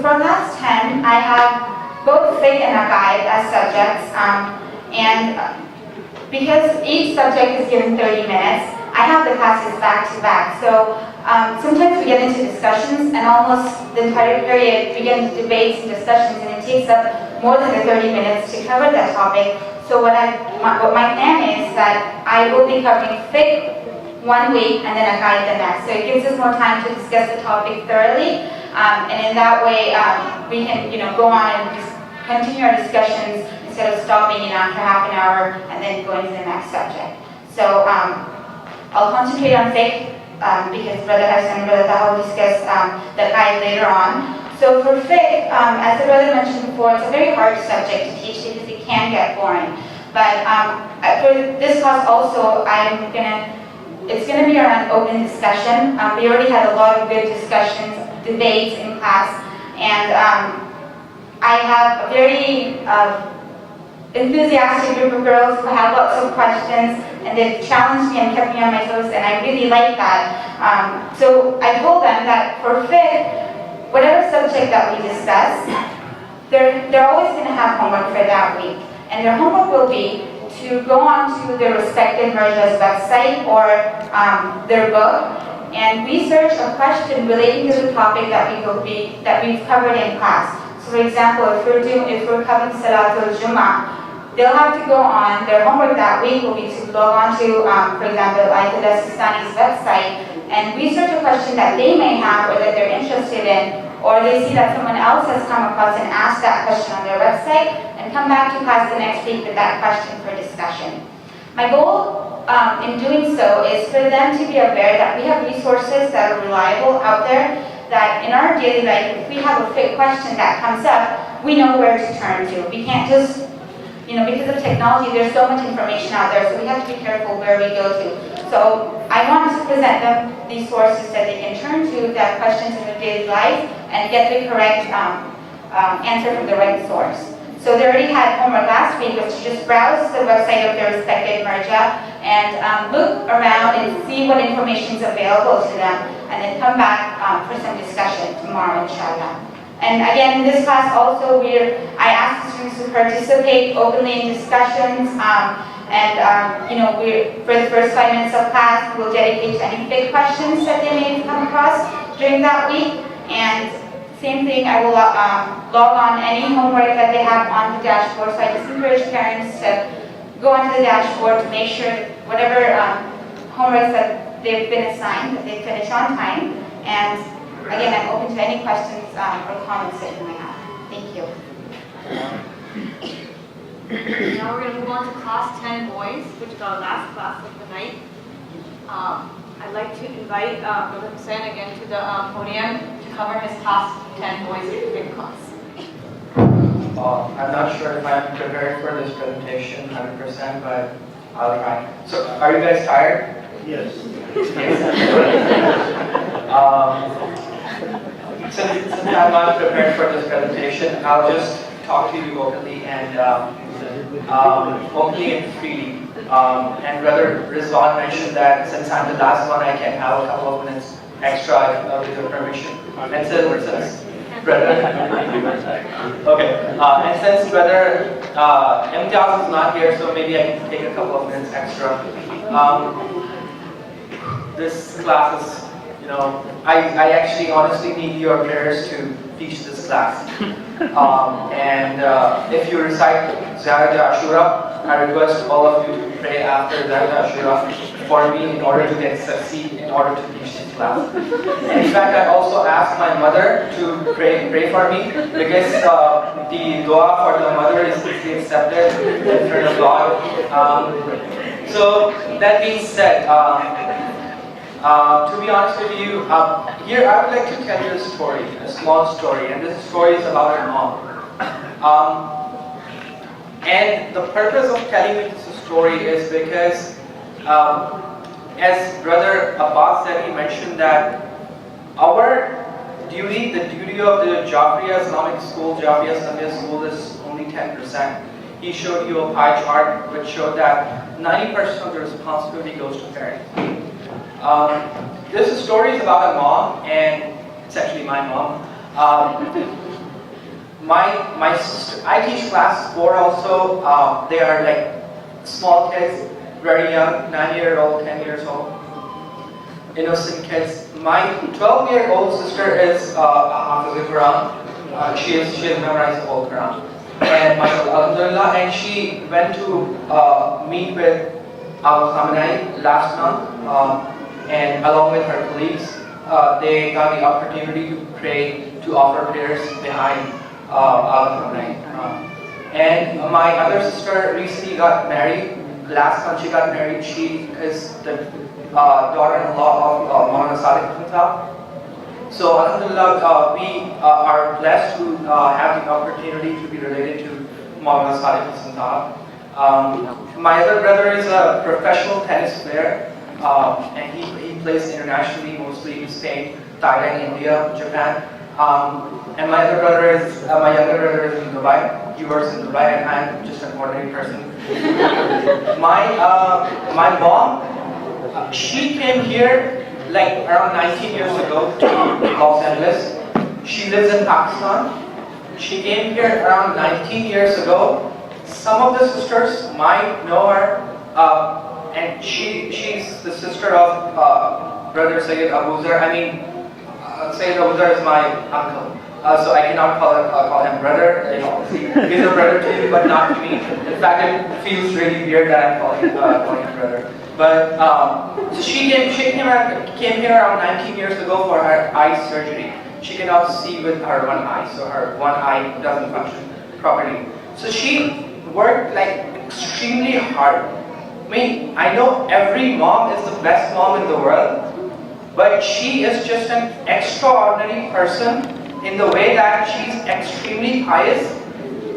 for class 10, I have both fiqh and aqaid as subjects, and because each subject is given 30 minutes, I have the classes back to back. So sometimes we get into discussions, and almost the entire period we get into debates and discussions, and it takes up more than the 30 minutes to cover that topic. So what my plan is that I will be covering fiqh one week and then aqaid the next. So it gives us more time to discuss the topic thoroughly, and in that way we can go on and just continue our discussions instead of stopping after half an hour and then going to the next subject. So I'll concentrate on fiqh because Brother Hassan and Brother Taha will discuss the aqaid later on. So for fiqh, as the brother mentioned before, it's a very hard subject to teach because it can get boring. But for this class also, it's going to be around open discussion. We already had a lot of good discussions, debates in class, and I have a very enthusiastic group of girls who have lots of questions, and they've challenged me and kept me on my toes, and I really like that. So I told them that for fiqh, whatever subject that we discuss, they're always going to have homework for that week, and their homework will be to go on to their respective marja's website or their book and research a question relating to the topic that we've covered in class. So for example, if we're covering Salatul Jummah, they'll have to go on, their homework that week will be to log on to, for example, Ayatollah Sistani's website and research a question that they may have or that they're interested in, or they see that someone else has come across and asked that question on their website, and come back to class the next week with that question for discussion. My goal in doing so is for them to be aware that we have resources that are reliable out there, that in our daily life, if we have a fiqh question that comes up, we know where to turn to. We can't just, because of technology, there's so much information out there, so we have to be careful where we go to. So I want to present them these sources that they can turn to that questions in their daily life and get the correct answer from the right source. So they already had homework last week, was to just browse the website of their respective marja and look around and see what information is available to them, and then come back for some discussion tomorrow, inshallah. And again, in this class also, I asked the students to participate openly in discussions, for the first 5 minutes of class, we'll dedicate to any big questions that they may come across during that week. And same thing, I will log on any homework that they have on the dashboard. So I just encourage parents to go onto the dashboard to make sure that whatever homeworks that they've been assigned, that they finish on time. And again, I'm open to any questions or comments that you might have. Thank you. Now we're going to move on to class 10 boys, which is our last class of the night. I'd like to invite Brother Hussain again to the podium to cover his class 10 boys in class. I'm not sure if I'm prepared for this presentation 100%, but I'll try. So, are you guys tired? Yes. Since I'm not prepared for this presentation, I'll just talk to you openly and openly and freely. And Brother Rizwan mentioned that since I'm the last one, I can have a couple of minutes extra with your permission. And since Brother, okay, and since Brother Imtiaz is not here, so maybe I can take a couple of minutes extra. This class is, I actually honestly need your prayers to teach this class. If you recite Ziyarat Ashura, I request all of you to pray after Ziyarat Ashura for me in order to succeed, in order to teach this class. And in fact, I also asked my mother to pray for me because the dua for the mother is easily accepted in front of God. So that being said, to be honest with you, here I would like to tell you a story, a small story, and this story is about our mom. And the purpose of telling you this story is because, as Brother Abbas said, he mentioned that our duty, the duty of the Jafriya Islamic School, Jafriya Sunday School is only 10%. He showed you a pie chart which showed that 90% of the responsibility goes to parents. This story is about a mom, and it's actually my mom. my sister, I teach class 4 also. They are like small kids, very young, 9-year-old, 10 years old, innocent kids. My 12-year-old sister is Hafiz Quran. She has memorized the whole Quran. And Alhamdulillah, and she went to meet with Al Khamenei last month, and along with her colleagues, they got the opportunity to pray, to offer prayers behind Al Khamenei. And my other sister recently got married. Last month she got married. She is the daughter-in-law of Maulana Sadiq Khattab. So Alhamdulillah, we are blessed to have the opportunity to be related to Maulana Sadiq Khattab. My other brother is a professional tennis player, and he plays internationally, mostly in Spain, Thailand, India, Japan. And my other brother is, my younger brother is in Dubai. He works in Dubai, and I'm just an ordinary person. My mom, she came here like around 19 years ago to Los Angeles. She lives in Pakistan. She came here around 19 years ago. Some of the sisters might know her, and she's the sister of Brother Sayyid Abu Zar. I mean, Sayyid Abu Zar is my uncle, so I cannot call him brother. You know, he's a brother to you, but not to me. In fact, it feels really weird that I'm calling him brother. But so she came here around 19 years ago for her eye surgery. She cannot see with her one eye, so her one eye doesn't function properly. So she worked like extremely hard. I mean, I know every mom is the best mom in the world, but she is just an extraordinary person in the way that she's extremely pious,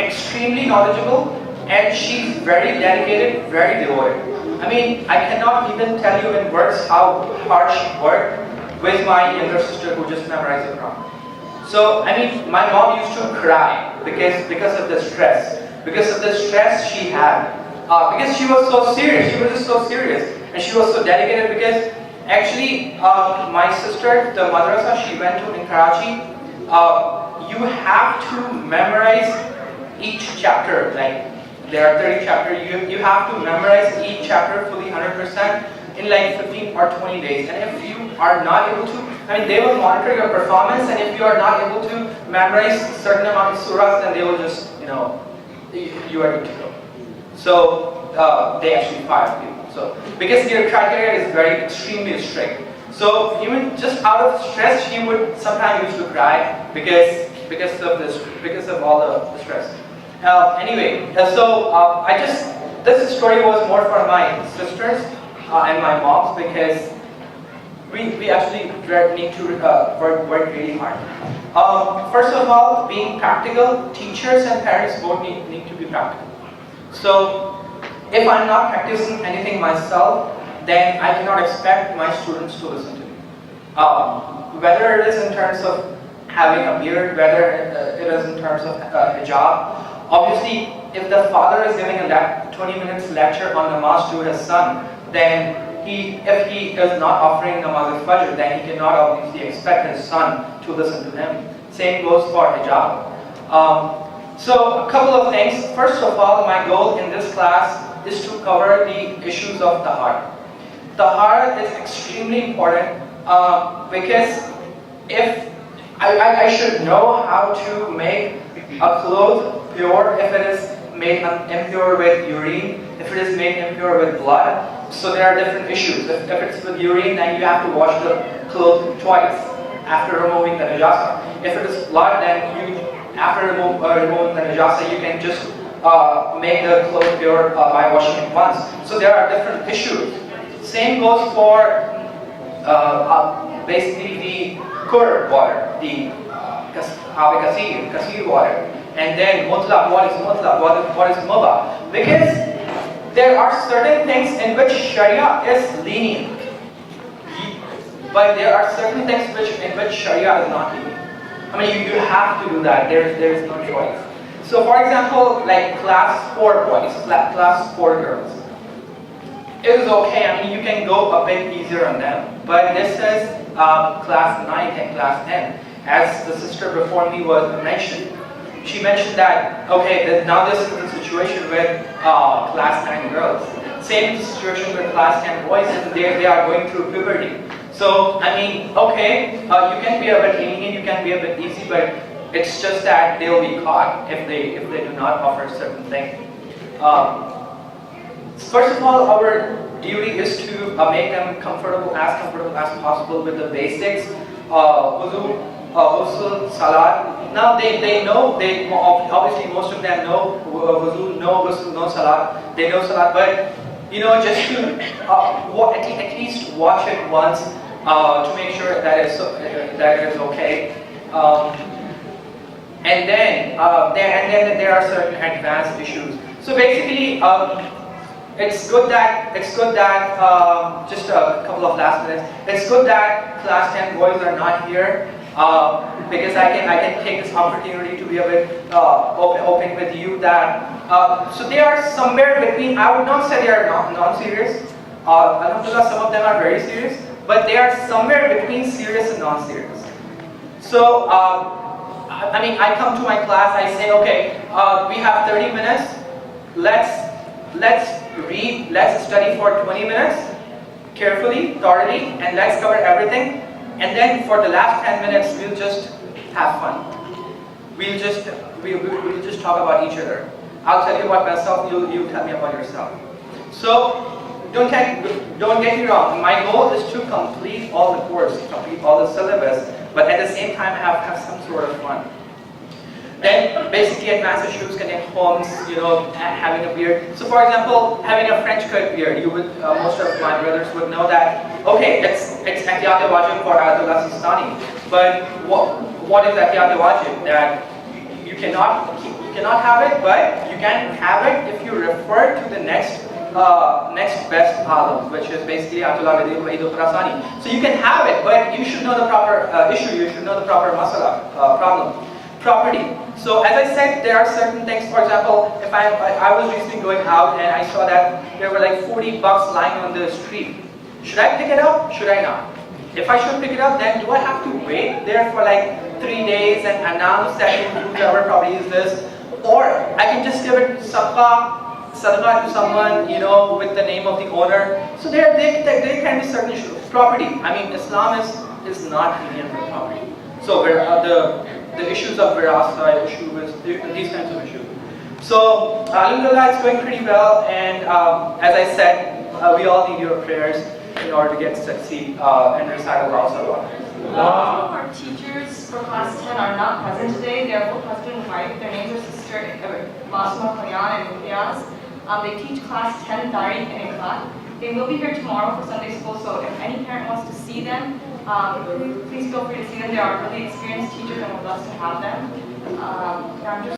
extremely knowledgeable, and she's very dedicated, very devoted. I mean, I cannot even tell you in words how hard she worked with my younger sister who just memorized the Quran. So, I mean, my mom used to cry because of the stress. Because of the stress she had. Because she was so serious. She was just so serious. And she was so dedicated because actually, my sister, the madrasa she went to in Karachi, you have to memorize each chapter. Like, there are 30 chapters. You have to memorize each chapter fully 100% in like 15 or 20 days. And if you are not able to, I mean, they will monitor your performance, and if you are not able to memorize a certain amount of surahs, then they will just, you know, you are good to go. So they actually fire people. So because their criteria is very extremely strict. So even just out of stress, she would sometimes used to cry because of all the stress. Anyway, so this story was more for my sisters and my moms because we actually need to work really hard. First of all, being practical, teachers and parents both need to be practical. So if I'm not practicing anything myself, then I cannot expect my students to listen to me. Whether it is in terms of having a beard, whether it is in terms of hijab. Obviously, if the father is giving a 20 minutes lecture on namaz to his son, then if he is not offering namaz al-fajr, then he cannot obviously expect his son to listen to him. Same goes for hijab. So a couple of things. First of all, my goal in this class is to cover the issues of tahara. Tahara is extremely important because if I should know how to make a cloth pure if it is made impure with urine, if it is made impure with blood. So there are different issues. If it's with urine, then you have to wash the cloth twice after removing the najasa. If it is blood, then after removing the najasa, you can just make the cloth pure by washing it once. So there are different issues. Same goes for basically the kur water, the kasir water. And then mutlaq, what is mutlaq, what is mubah? Because there are certain things in which Sharia is lenient, but there are certain things in which Sharia is not lenient. I mean, you have to do that. There's no choice. So, for example, like class 4 boys, class 4 girls, it is okay. I mean, you can go a bit easier on them. But this is class 9 and class 10, as the sister before me was mentioned. she mentioned that, okay, now this is the situation with class 9 girls. Same situation with class 10 boys, and they are going through puberty. So, I mean, okay, you can be a bit lenient, you can be a bit easy, but it's just that they'll be caught if they do not offer a certain thing. First of all, our duty is to make them comfortable as possible with the basics. Wudu, ghusl, salat. Now they know, obviously most of them know wudu, know ghusl, know salat. They know salat, but you know, just to at least watch it once to make sure that it is okay. And then there are certain advanced issues. So basically, it's good that just a couple of last minutes. It's good that class 10 boys are not here because I can take this opportunity to be a bit open with you that so they are somewhere between. I would not say they are non-serious. Alhamdulillah, some of them are very serious, but they are somewhere between serious and non-serious. So I mean, I come to my class. I say, okay, we have 30 minutes. Let's read, let's study for 20 minutes, carefully, thoroughly, and let's cover everything. And then for the last 10 minutes, we'll just have fun. We'll just talk about each other. I'll tell you about myself, you tell me about yourself. So don't get me wrong. My goal is to complete all the course, complete all the syllabus, but at the same time have some sort of fun. Then basically advanced issues contain homes, you know, having a beard. So for example, having a French cut beard, you would most of my brothers would know that. Okay, it's Ehtiyat Wajib for Ayatollah Sistani, but what is Ehtiyat Wajib? That you cannot have it, but you can have it if you refer to the next best alim, which is basically Ayatollah Wahid Khorasani. So you can have it, but you should know the proper issue. You should know the proper masala problem. Property. So as I said, there are certain things. For example, if I was recently going out and I saw that there were like $40 lying on the street. Should I pick it up? Should I not? If I should pick it up, then do I have to wait there for like 3 days and announce that whoever property is this? Or I can just give it sadaqah to someone, you know, with the name of the owner. So there can be certain issues. Property. I mean, Islam is not lenient with property. So where the issues of virasa, these kinds of issues. So alhamdulillah, it's going pretty well, and as I said, we all need your prayers in order to succeed and recite Allah Subhanahu. Some of our teachers for class 10 are not present today. They are both husband and wife. Their names are Sister Masuma Kalyan and Mulyas. They teach class 10 Tariq and Iqlaq. They will be here tomorrow for Sunday school, so if any parent wants to see them, please feel free to see them. They are really experienced teachers and we'd love to have them. I'm just